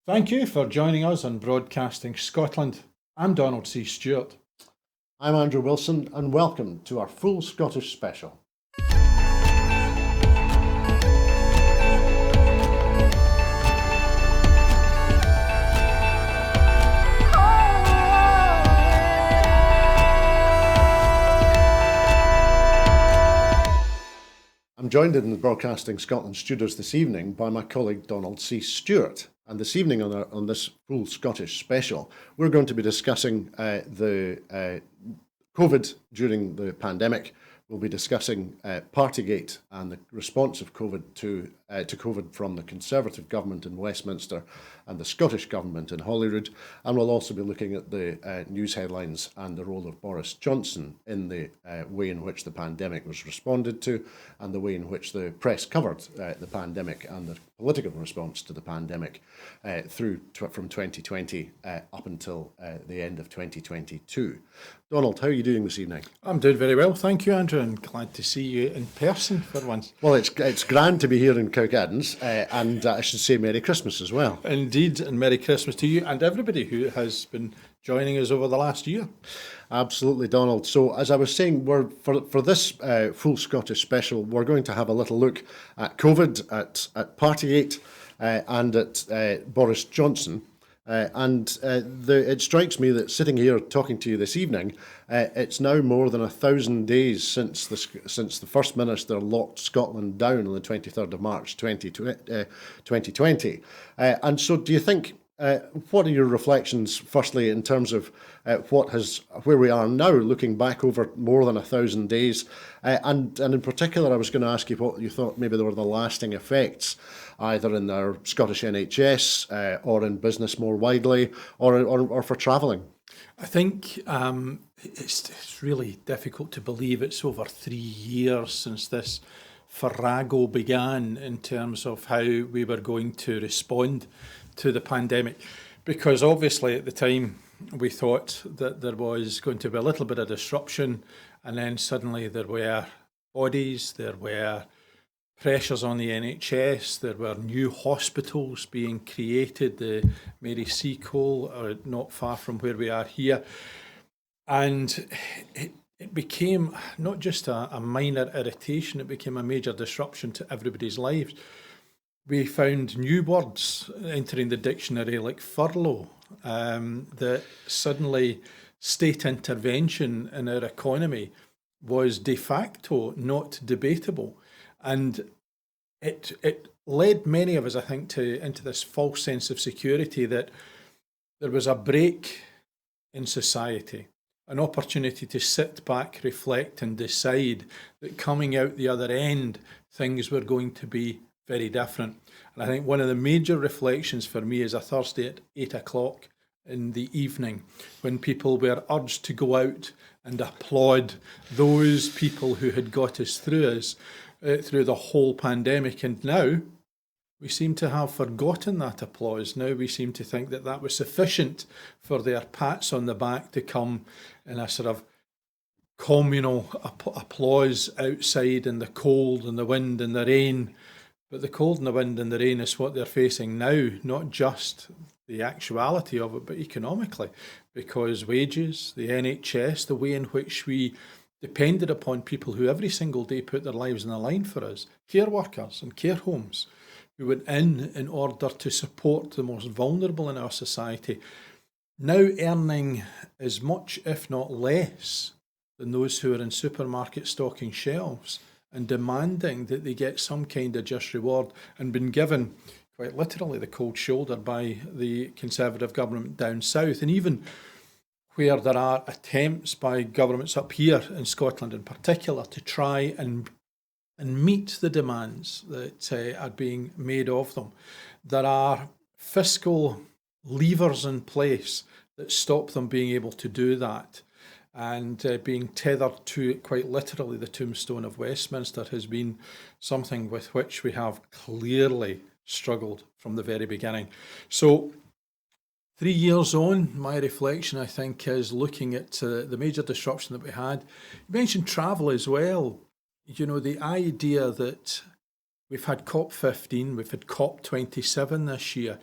Thank you for joining us on Broadcasting Scotland. I'm Donald C. Stewart. I'm Andrew Wilson, and welcome to our full Scottish special. I'm joined in the Broadcasting Scotland studios this evening by my colleague Donald C. Stewart. And this evening on this full Scottish special, we're going to be discussing the COVID during the pandemic. We'll be discussing PartyGate and the response of COVID to COVID from the Conservative government in Westminster and the Scottish government in Holyrood. And we'll also be looking at the news headlines and the role of Boris Johnson in the way in which the pandemic was responded to and the way in which the press covered the pandemic and the political response to the pandemic from 2020 up until the end of 2022. Donald, how are you doing this evening? I'm doing very well, thank you, Andrew, and glad to see you in person for once. Well, it's grand to be here in Cowcaddens, and I should say Merry Christmas as well. Indeed, and Merry Christmas to you and everybody who has been joining us over the last year. Absolutely, Donald. So, as I was saying, for this full Scottish special, we're going to have a little look at COVID, at PartyGate, and at Boris Johnson. It strikes me that sitting here talking to you this evening, it's now more than 1,000 days since the First Minister locked Scotland down on the 23rd of March 2020. And so do you think, what are your reflections, firstly, in terms of where we are now, looking back over more than 1,000 days? And in particular, I was going to ask you what you thought maybe there were the lasting effects, either in our Scottish NHS or in business more widely, or for travelling. I think it's really difficult to believe it's over 3 years since this farrago began in terms of how we were going to respond to the pandemic, because obviously at the time we thought that there was going to be a little bit of disruption, and then suddenly there were bodies, there were pressures on the NHS, there were new hospitals being created, the Mary Seacole, not far from where we are here, and it became not just a minor irritation, it became a major disruption to everybody's lives. We found new words entering the dictionary like furlough, that suddenly state intervention in our economy was de facto not debatable. And it led many of us, I think, into this false sense of security that there was a break in society, an opportunity to sit back, reflect and decide that coming out the other end, things were going to be very different. And I think one of the major reflections for me is a Thursday at 8 o'clock in the evening, when people were urged to go out and applaud those people who had got us through the whole pandemic. And now we seem to have forgotten that applause. Now we seem to think that that was sufficient for their pats on the back to come in a sort of communal applause outside in the cold and the wind and the rain. But the cold and the wind and the rain is what they're facing now, not just the actuality of it, but economically, because wages, the NHS, the way in which we depended upon people who every single day put their lives on the line for us, care workers and care homes, who went in order to support the most vulnerable in our society, now earning as much, if not less, than those who are in supermarkets stocking shelves, and demanding that they get some kind of just reward, and been given, quite literally, the cold shoulder by the Conservative government down south. And even where there are attempts by governments up here in Scotland in particular to try and meet the demands that are being made of them, there are fiscal levers in place that stop them being able to do that. And being tethered to, quite literally, the tombstone of Westminster has been something with which we have clearly struggled from the very beginning. So 3 years on, my reflection, I think, is looking at the major disruption that we had. You mentioned travel as well. You know, the idea that we've had COP15, we've had COP27 this year,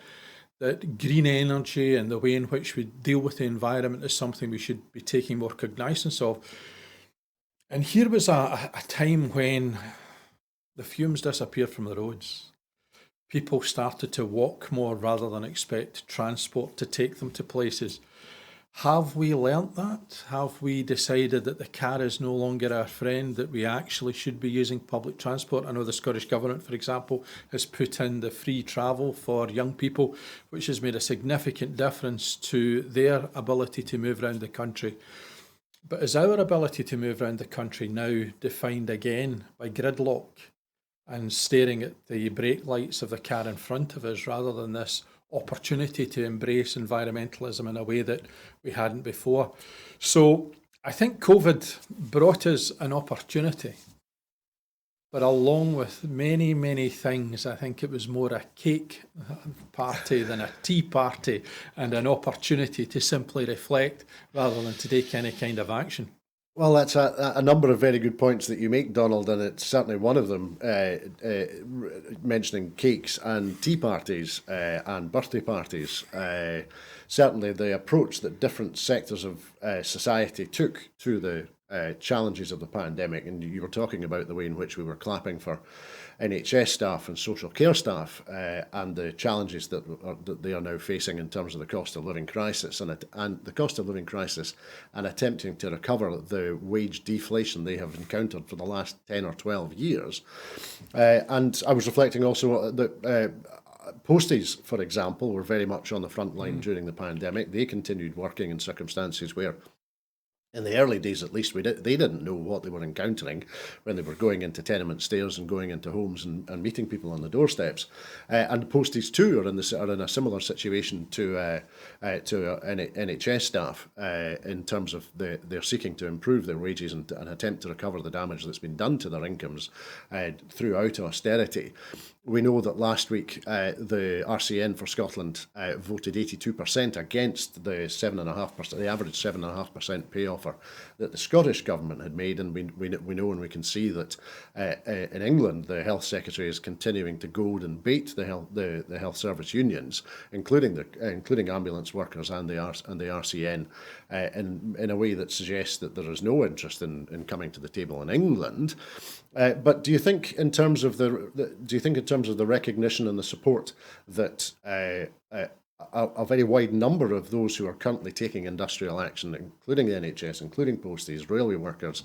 that green energy and the way in which we deal with the environment is something we should be taking more cognizance of. And here was a time when the fumes disappeared from the roads. People started to walk more rather than expect transport to take them to places. Have we learnt that? Have we decided that the car is no longer our friend, that we actually should be using public transport? I know the Scottish Government, for example, has put in the free travel for young people, which has made a significant difference to their ability to move around the country. But is our ability to move around the country now defined again by gridlock and staring at the brake lights of the car in front of us rather than this opportunity to embrace environmentalism in a way that we hadn't before? So I think COVID brought us an opportunity, but along with many, many things, I think it was more a cake party than a tea party, and an opportunity to simply reflect rather than to take any kind of action. Well, that's a number of very good points that you make, Donald, and it's certainly one of them, mentioning cakes and tea parties and birthday parties. Certainly the approach that different sectors of society took through the challenges of the pandemic, and you were talking about the way in which we were clapping for NHS staff and social care staff and the challenges that they are now facing in terms of the cost of living crisis and the cost of living crisis, and attempting to recover the wage deflation they have encountered for the last 10 or 12 years. And I was reflecting also that posties, for example, were very much on the front line during the pandemic. They continued working in circumstances where, in the early days at least, they didn't know what they were encountering when they were going into tenement stairs and going into homes and meeting people on the doorsteps. And posties too are in a similar situation to NHS staff in terms of they're seeking to improve their wages and attempt to recover the damage that's been done to their incomes throughout austerity. We know that last week the RCN for Scotland voted 82% against the 7.5%, the average 7.5% pay offer that the Scottish Government had made, and we know and we can see that in England the Health Secretary is continuing to goad and bait the health service unions, including ambulance workers and the RCN, in a way that suggests that there is no interest in coming to the table in England. But do you think, in terms of the recognition and the support that a very wide number of those who are currently taking industrial action, including the NHS, including posties, railway workers,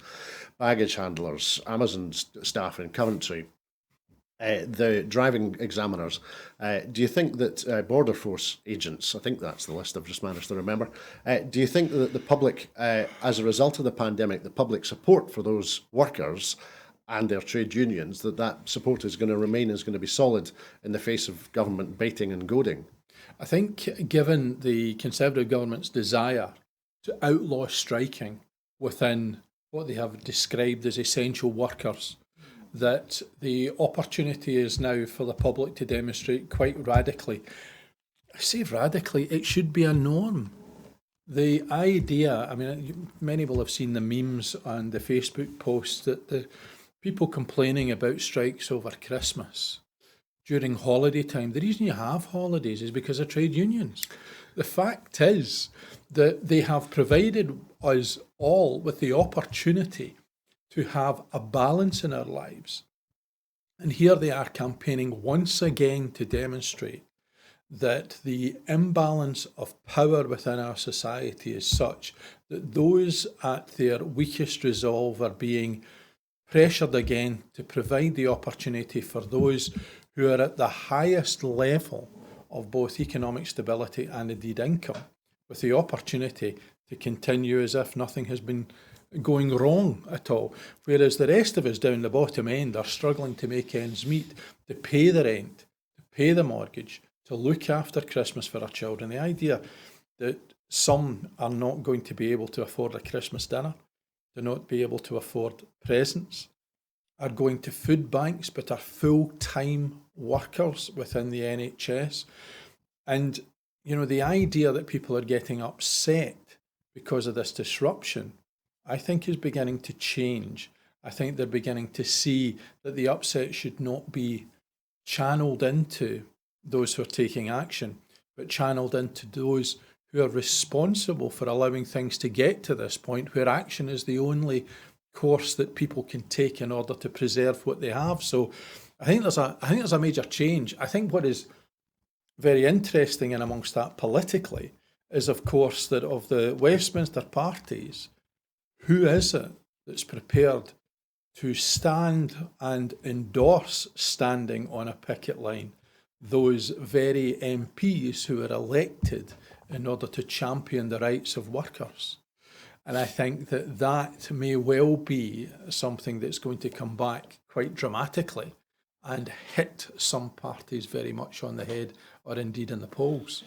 baggage handlers, Amazon staff in Coventry, the driving examiners, do you think that Border Force agents, I think that's the list I've just managed to remember, do you think that the public, as a result of the pandemic, the public support for those workers and their trade unions, that support is going to be solid in the face of government baiting and goading? I think, given the Conservative government's desire to outlaw striking within what they have described as essential workers, that the opportunity is now for the public to demonstrate quite radically. I say radically, it should be a norm. The idea, I mean, many will have seen the memes and the Facebook posts that the people complaining about strikes over Christmas during holiday time. The reason you have holidays is because of trade unions. The fact is that they have provided us all with the opportunity to have a balance in our lives. And here they are campaigning once again to demonstrate that the imbalance of power within our society is such that those at their weakest resolve are being pressured again to provide the opportunity for those who are at the highest level of both economic stability and indeed income, with the opportunity to continue as if nothing has been going wrong at all, whereas the rest of us down the bottom end are struggling to make ends meet, to pay the rent, to pay the mortgage, to look after Christmas for our children. The idea that some are not going to be able to afford a Christmas dinner, to not be able to afford presents, are going to food banks but are full-time workers within the NHS. And, the idea that people are getting upset because of this disruption, I think is beginning to change. I think they're beginning to see that the upset should not be channeled into those who are taking action, but channeled into those who are responsible for allowing things to get to this point where action is the only course that people can take in order to preserve what they have. So I think there's a major change. I think what is very interesting in amongst that politically is, of course, that of the Westminster parties, who is it that's prepared to stand and endorse standing on a picket line those very MPs who are elected in order to champion the rights of workers? And I think that that may well be something that's going to come back quite dramatically and hit some parties very much on the head, or indeed in the polls.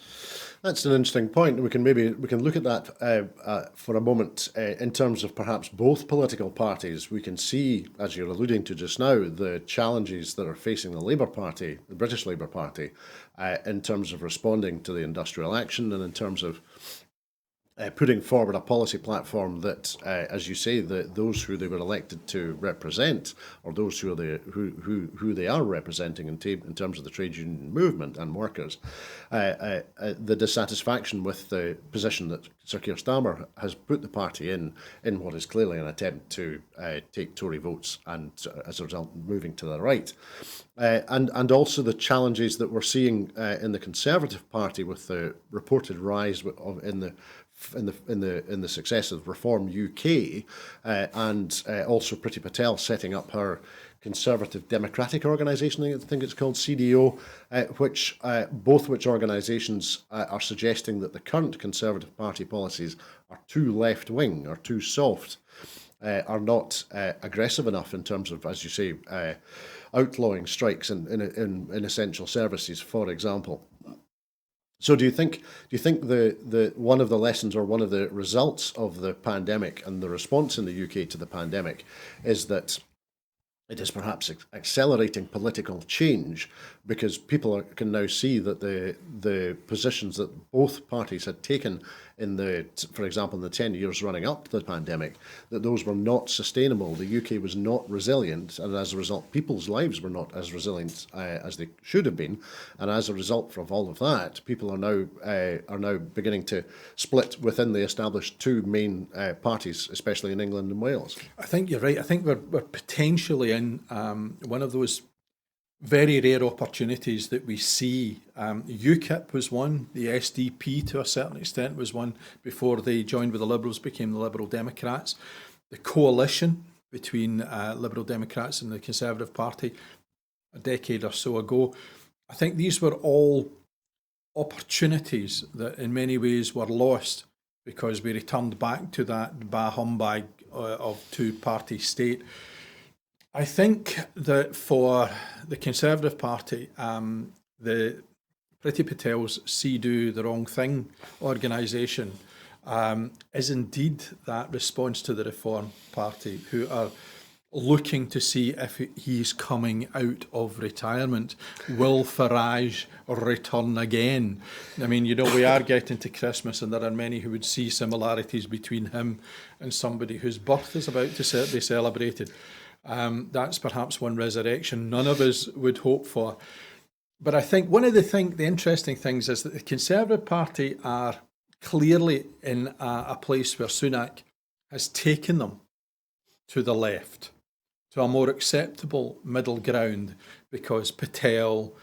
That's an interesting point. We can look at that for a moment in terms of perhaps both political parties. We can see, as you're alluding to just now, the challenges that are facing the Labour Party, the British Labour Party, in terms of responding to the industrial action and in terms of putting forward a policy platform that, as you say, those who they were elected to represent, or those who they are representing in terms of the trade union movement and workers, the dissatisfaction with the position that Sir Keir Starmer has put the party in what is clearly an attempt to take Tory votes and, as a result, moving to the right. And also the challenges that we're seeing in the Conservative Party with the reported rise in the success of Reform UK, and also Priti Patel setting up her Conservative Democratic Organisation, I think it's called CDO, both which organisations are suggesting that the current Conservative Party policies are too left-wing, or too soft, are not aggressive enough in terms of, as you say, outlawing strikes in essential services, for example. So do you think the one of the lessons or one of the results of the pandemic and the response in the UK to the pandemic is that it is perhaps accelerating political change, because people can now see that the positions that both parties had taken for example, in the 10 years running up to the pandemic, that those were not sustainable. The UK was not resilient, and as a result, people's lives were not as resilient as they should have been. And as a result of all of that, people are now beginning to split within the established two main parties, especially in England and Wales. I think you're right. I think we're potentially in one of those very rare opportunities that we see. UKIP was one, the SDP to a certain extent was one before they joined with the Liberals, became the Liberal Democrats. The coalition between Liberal Democrats and the Conservative Party a decade or so ago. I think these were all opportunities that in many ways were lost because we returned back to that bah humbug of two-party state. I think that for the Conservative Party, the Priti Patel's See Do the Wrong Thing organisation is indeed that response to the Reform Party, who are looking to see if he's coming out of retirement. Will Farage return again? I mean, we are getting to Christmas, and there are many who would see similarities between him and somebody whose birth is about to be celebrated. That's perhaps one resurrection none of us would hope for. But I think one of the interesting things is that the Conservative Party are clearly in a place where Sunak has taken them to the left, to a more acceptable middle ground, because Patel,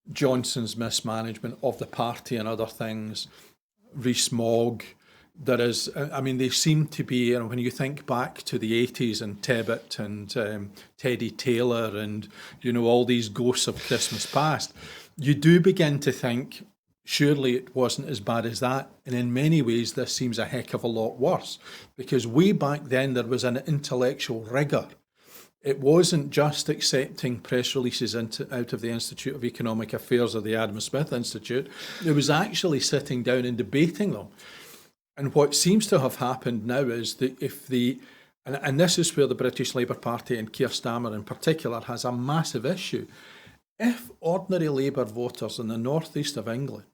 Johnson's mismanagement of the party and other things, Rees-Mogg, they seem to be, when you think back to the 80s and Tebbit and Teddy Taylor and, all these ghosts of Christmas past, you do begin to think, surely it wasn't as bad as that. And in many ways, this seems a heck of a lot worse, because way back then there was an intellectual rigour. It wasn't just accepting press releases out of the Institute of Economic Affairs or the Adam Smith Institute. It was actually sitting down and debating them. And what seems to have happened now is that and this is where the British Labour Party and Keir Starmer in particular has a massive issue. If ordinary Labour voters in the northeast of England,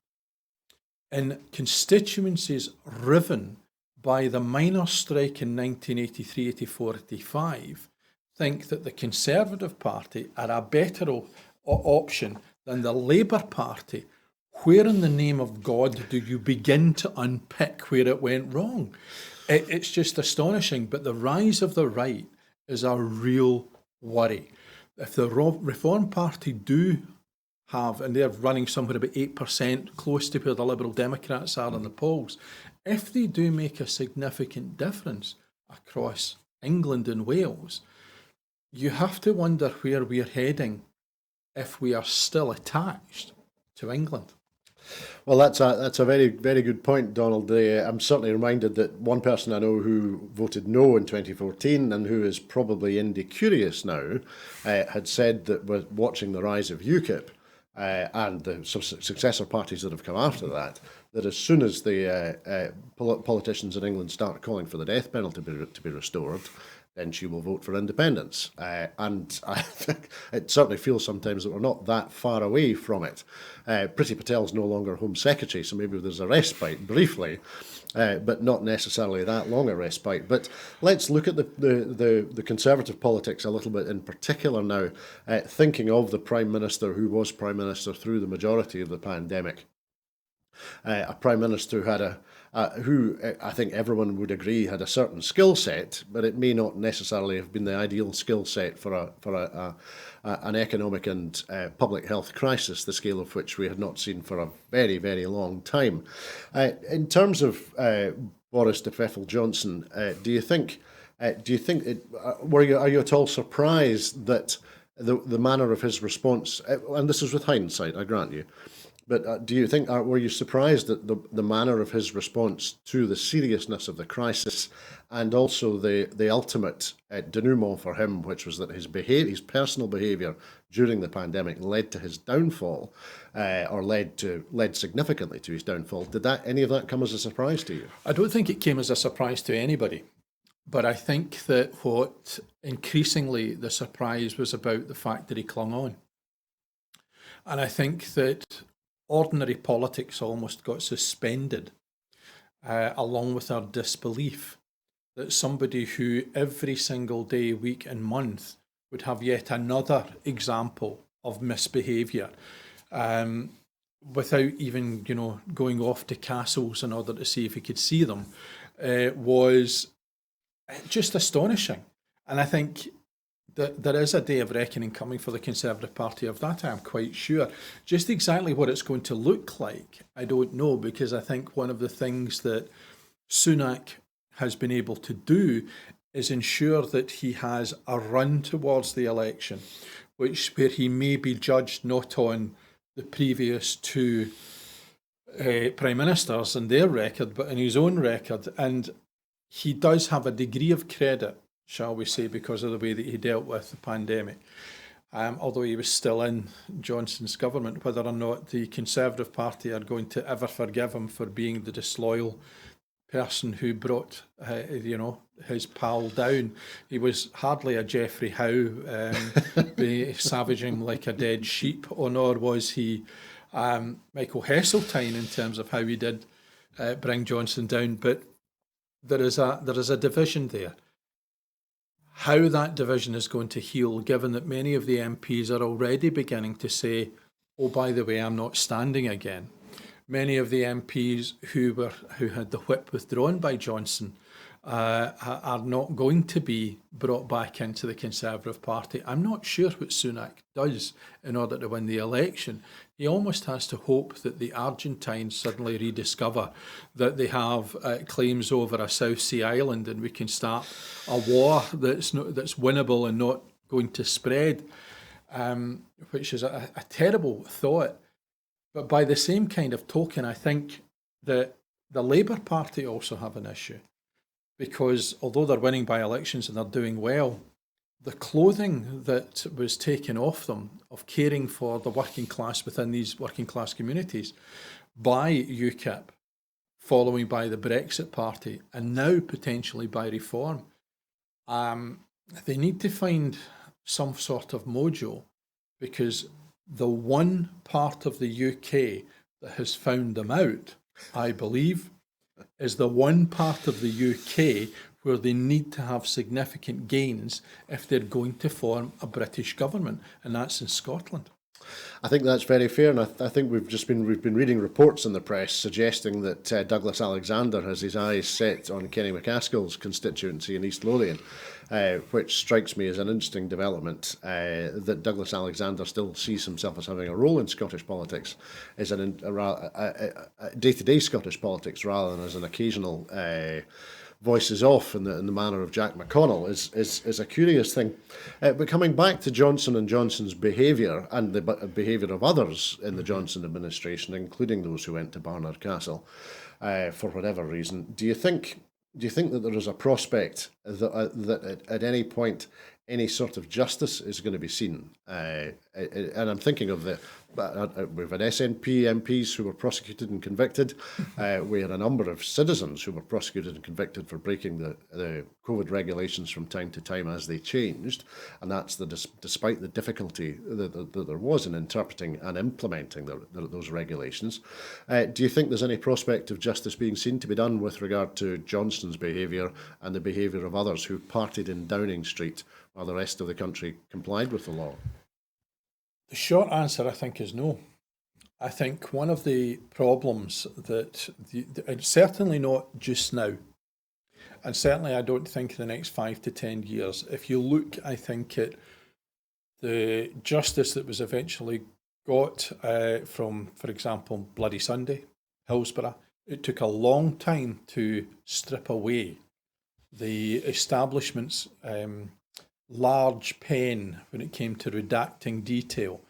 in constituencies riven by the miners' strike in 1983, 84, 85, think that the Conservative Party are a better option than the Labour Party, where in the name of God do you begin to unpick where it went wrong? It's just astonishing. But the rise of the right is a real worry. If the Reform Party do have, and they're running somewhere about 8%, close to where the Liberal Democrats are in the polls, if they do make a significant difference across England and Wales, you have to wonder where we're heading if we are still attached to England. Well, that's a very, very good point, Donald. I'm certainly reminded that one person I know who voted no in 2014 and who is probably indie curious now had said that with watching the rise of UKIP and the successor parties that have come after that, that as soon as the politicians in England start calling for the death penalty to be restored, then she will vote for independence. And I think it certainly feels sometimes that we're not that far away from it. Priti Patel's no longer Home Secretary, so maybe there's a respite briefly, but not necessarily that long a respite. But let's look at the Conservative politics a little bit in particular now, thinking of the Prime Minister who was Prime Minister through the majority of the pandemic. A Prime Minister who had who I think everyone would agree had a certain skill set, but it may not necessarily have been the ideal skill set for an economic and public health crisis, the scale of which we had not seen for a very, very long time. In terms of Boris Johnson, are you at all surprised that the manner of his response, and this is with hindsight, I grant you, but do you think, were you surprised at the manner of his response to the seriousness of the crisis and also the ultimate denouement for him, which was that his personal behaviour during the pandemic led to his downfall, or led significantly to his downfall? Did any of that come as a surprise to you? I don't think it came as a surprise to anybody. But I think that what increasingly the surprise was about the fact that he clung on. And I think that ordinary politics almost got suspended along with our disbelief that somebody who every single day, week and month would have yet another example of misbehaviour without even, going off to castles in order to see if he could see them was just astonishing. And I think that there is a day of reckoning coming for the Conservative Party. Of that, I'm quite sure. Just exactly what it's going to look like, I don't know, because I think one of the things that Sunak has been able to do is ensure that he has a run towards the election, where he may be judged not on the previous two Prime Ministers and their record, but on his own record. And he does have a degree of credit, shall we say, because of the way that he dealt with the pandemic. Although he was still in Johnson's government, whether or not the Conservative Party are going to ever forgive him for being the disloyal person who brought, his pal down. He was hardly a Geoffrey Howe, savaging like a dead sheep, or nor was he Michael Heseltine in terms of how he did bring Johnson down. But there is a division there. How that division is going to heal, given that many of the MPs are already beginning to say, oh, by the way, I'm not standing again. Many of the MPs who had the whip withdrawn by Johnson are not going to be brought back into the Conservative Party. I'm not sure what Sunak does in order to win the election. He almost has to hope that the Argentines suddenly rediscover that they have claims over a South Sea island, and we can start a war that's winnable and not going to spread, which is a terrible thought. But by the same kind of token, I think that the Labour Party also have an issue, because although they're winning by elections and they're doing well, the clothing that was taken off them of caring for the working class within these working class communities by UKIP, following by the Brexit Party, and now potentially by Reform, they need to find some sort of mojo, because the one part of the UK that has found them out, I believe, is the one part of the UK where they need to have significant gains if they're going to form a British government, and that's in Scotland. I think that's very fair, and I think we've been reading reports in the press suggesting that Douglas Alexander has his eyes set on Kenny McCaskill's constituency in East Lothian, which strikes me as an interesting development. That Douglas Alexander still sees himself as having a role in Scottish politics, as a day-to-day Scottish politics rather than as an occasional voices off in the manner of Jack McConnell is a curious thing. But coming back to Johnson and Johnson's behaviour and the behaviour of others in the Johnson administration, including those who went to Barnard Castle for whatever reason, do you think that there is a prospect that at any point any sort of justice is going to be seen? And I'm thinking of we've had SNP MPs who were prosecuted and convicted. We had a number of citizens who were prosecuted and convicted for breaking the COVID regulations from time to time as they changed, and that's despite the difficulty that there was in interpreting and implementing those regulations. Do you think there's any prospect of justice being seen to be done with regard to Johnston's behaviour and the behaviour of others who partied in Downing Street while the rest of the country complied with the law? The short answer, I think, is no. I think one of the problems that, certainly not just now, and certainly I don't think in the next 5 to 10 years, if you look, I think, at the justice that was eventually got from, for example, Bloody Sunday, Hillsborough, it took a long time to strip away the establishment's large pen when it came to redacting detail.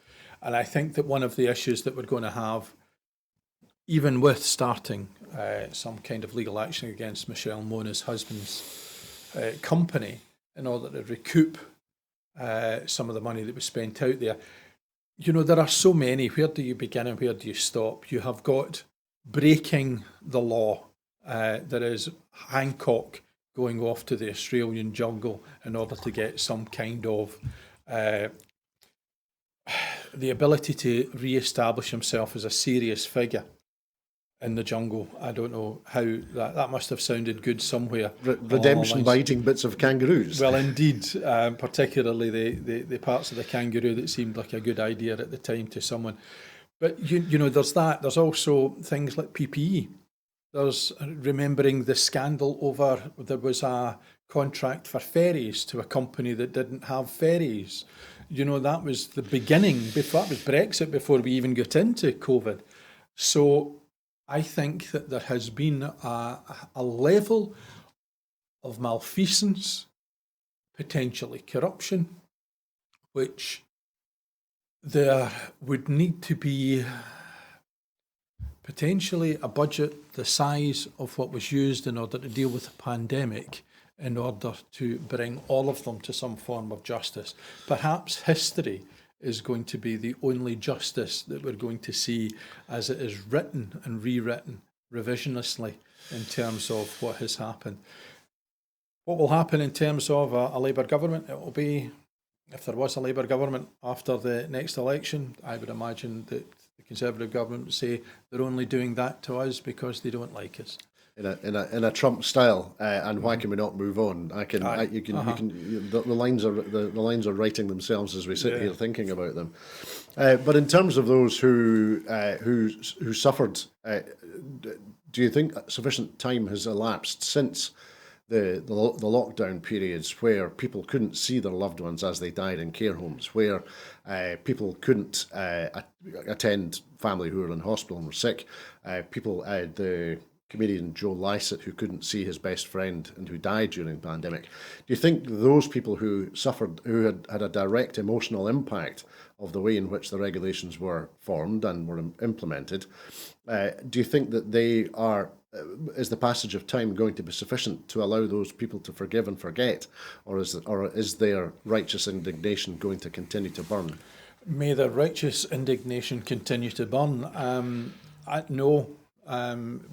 And I think that one of the issues that we're going to have, even with starting some kind of legal action against Michelle Mona's husband's company in order to recoup some of the money that was spent out there, there are so many. Where do you begin and where do you stop? You have got breaking the law. There is Hancock going off to the Australian jungle in order to get some kind of the ability to re-establish himself as a serious figure in the jungle. I don't know how that must have sounded good somewhere. Redemption by eating bits of kangaroos. Well, indeed, particularly the parts of the kangaroo that seemed like a good idea at the time to someone. But there's that. There's also things like PPE. There's remembering the scandal over there was a contract for ferries to a company that didn't have ferries. That was the beginning. That was Brexit before we even got into COVID. So I think that there has been a level of malfeasance, potentially corruption, which there would need to be potentially a budget the size of what was used in order to deal with the pandemic in order to bring all of them to some form of justice. Perhaps history is going to be the only justice that we're going to see as it is written and rewritten revisionistly in terms of what has happened. What will happen in terms of a Labour government? It will be, if there was a Labour government after the next election, I would imagine that the Conservative government would say they're only doing that to us because they don't like us. In a Trump style, and why can we not move on? The lines are writing themselves as we sit here thinking about them. But in terms of those who suffered, do you think sufficient time has elapsed since the lockdown periods where people couldn't see their loved ones as they died in care homes, where people couldn't attend family who were in hospital and were sick, the comedian Joe Lycett, who couldn't see his best friend and who died during the pandemic. Do you think those people who suffered, who had a direct emotional impact of the way in which the regulations were formed and were implemented, do you think that is the passage of time going to be sufficient to allow those people to forgive and forget, or is their righteous indignation going to continue to burn? May their righteous indignation continue to burn. No.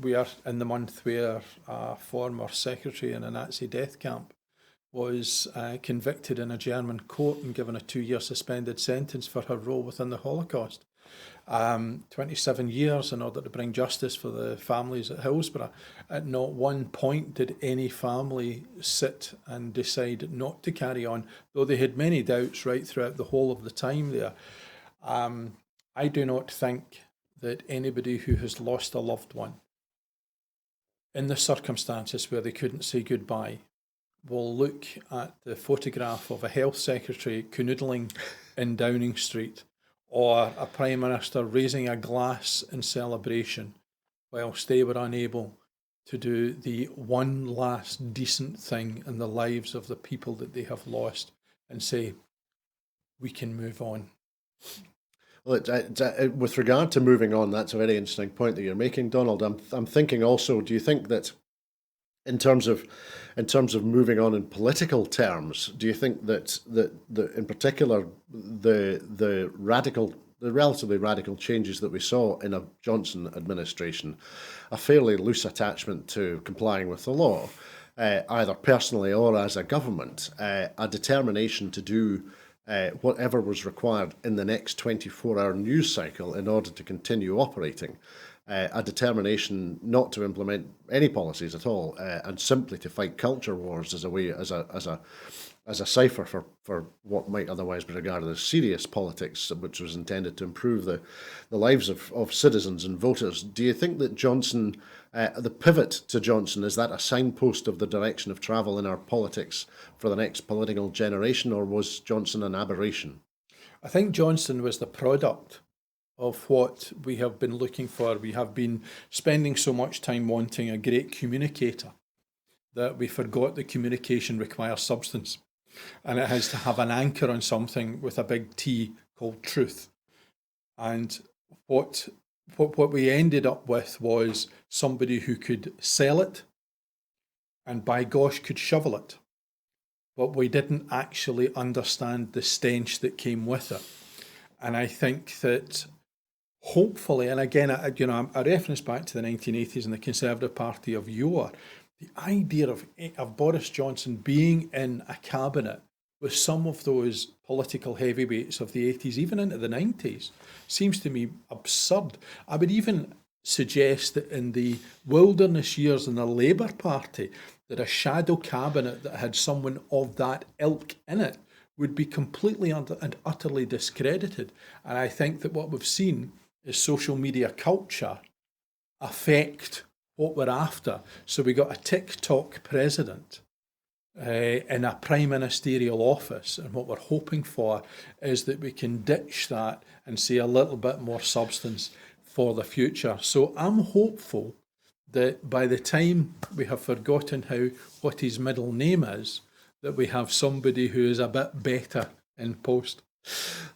We are in the month where a former secretary in a Nazi death camp was convicted in a German court and given a 2-year suspended sentence for her role within the Holocaust. 27 years in order to bring justice for the families at Hillsborough. At not one point did any family sit and decide not to carry on, though they had many doubts right throughout the whole of the time there. I do not think that anybody who has lost a loved one in the circumstances where they couldn't say goodbye will look at the photograph of a health secretary canoodling in Downing Street or a prime minister raising a glass in celebration whilst they were unable to do the one last decent thing in the lives of the people that they have lost and say, we can move on. Well, with regard to moving on, that's a very interesting point that you're making, Donald. I'm thinking also, do you think that in terms of moving on in political terms, do you think that in particular the relatively radical changes that we saw in a Johnson administration, a fairly loose attachment to complying with the law, either personally or as a government, a determination to do whatever was required in the next 24-hour news cycle in order to continue operating, a determination not to implement any policies at all, and simply to fight culture wars as a way, as a cipher for what might otherwise be regarded as serious politics, which was intended to improve the lives of citizens and voters. Do you think that Johnson, the pivot to Johnson, is that a signpost of the direction of travel in our politics for the next political generation, or was Johnson an aberration? I think Johnson was the product of what we have been looking for. We have been spending so much time wanting a great communicator that we forgot that communication requires substance. And it has to have an anchor on something with a big T called truth. And what we ended up with was somebody who could sell it and by gosh could shovel it. But we didn't actually understand the stench that came with it. And I think that hopefully, and again, I reference back to the 1980s and the Conservative Party of yore, the idea of Boris Johnson being in a cabinet with some of those political heavyweights of the 80s, even into the 90s, seems to me absurd. I would even suggest that in the wilderness years in the Labour Party, that a shadow cabinet that had someone of that ilk in it would be completely and utterly discredited. And I think that what we've seen is social media culture affect what we're after. So we got a TikTok president in a prime ministerial office, and what we're hoping for is that we can ditch that and see a little bit more substance for the future. So I'm hopeful that by the time we have forgotten what his middle name is, that we have somebody who is a bit better in post.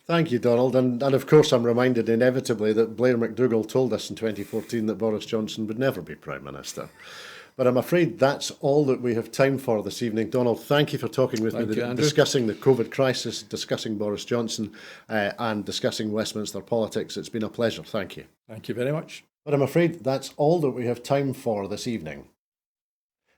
Thank you, Donald. And of course, I'm reminded inevitably that Blair McDougall told us in 2014 that Boris Johnson would never be Prime Minister. But I'm afraid that's all that we have time for this evening. Donald, thank you for talking with me, discussing the COVID crisis, discussing Boris Johnson, and discussing Westminster politics. It's been a pleasure. Thank you. Thank you very much. But I'm afraid that's all that we have time for this evening.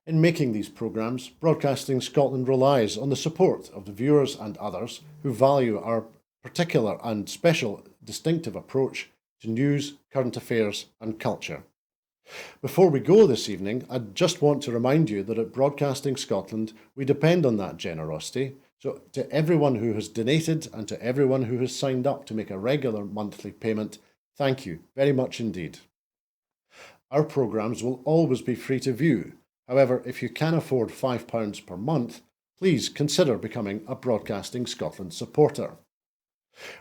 In making these programmes, Broadcasting Scotland relies on the support of the viewers and others who value our particular and special distinctive approach to news, current affairs and culture. Before we go this evening, I just want to remind you that at Broadcasting Scotland, we depend on that generosity. So to everyone who has donated and to everyone who has signed up to make a regular monthly payment, thank you very much indeed. Our programmes will always be free to view. However, if you can afford £5 per month, please consider becoming a Broadcasting Scotland supporter.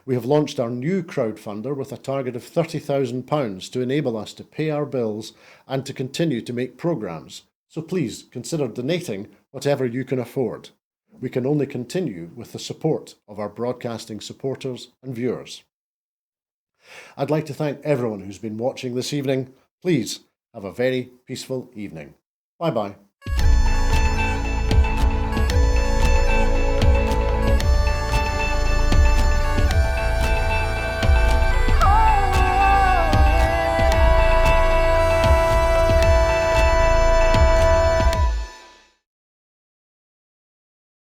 We have launched our new crowdfunder with a target of £30,000 to enable us to pay our bills and to continue to make programmes. So please consider donating whatever you can afford. We can only continue with the support of our broadcasting supporters and viewers. I'd like to thank everyone who's been watching this evening. Please have a very peaceful evening. Bye-bye.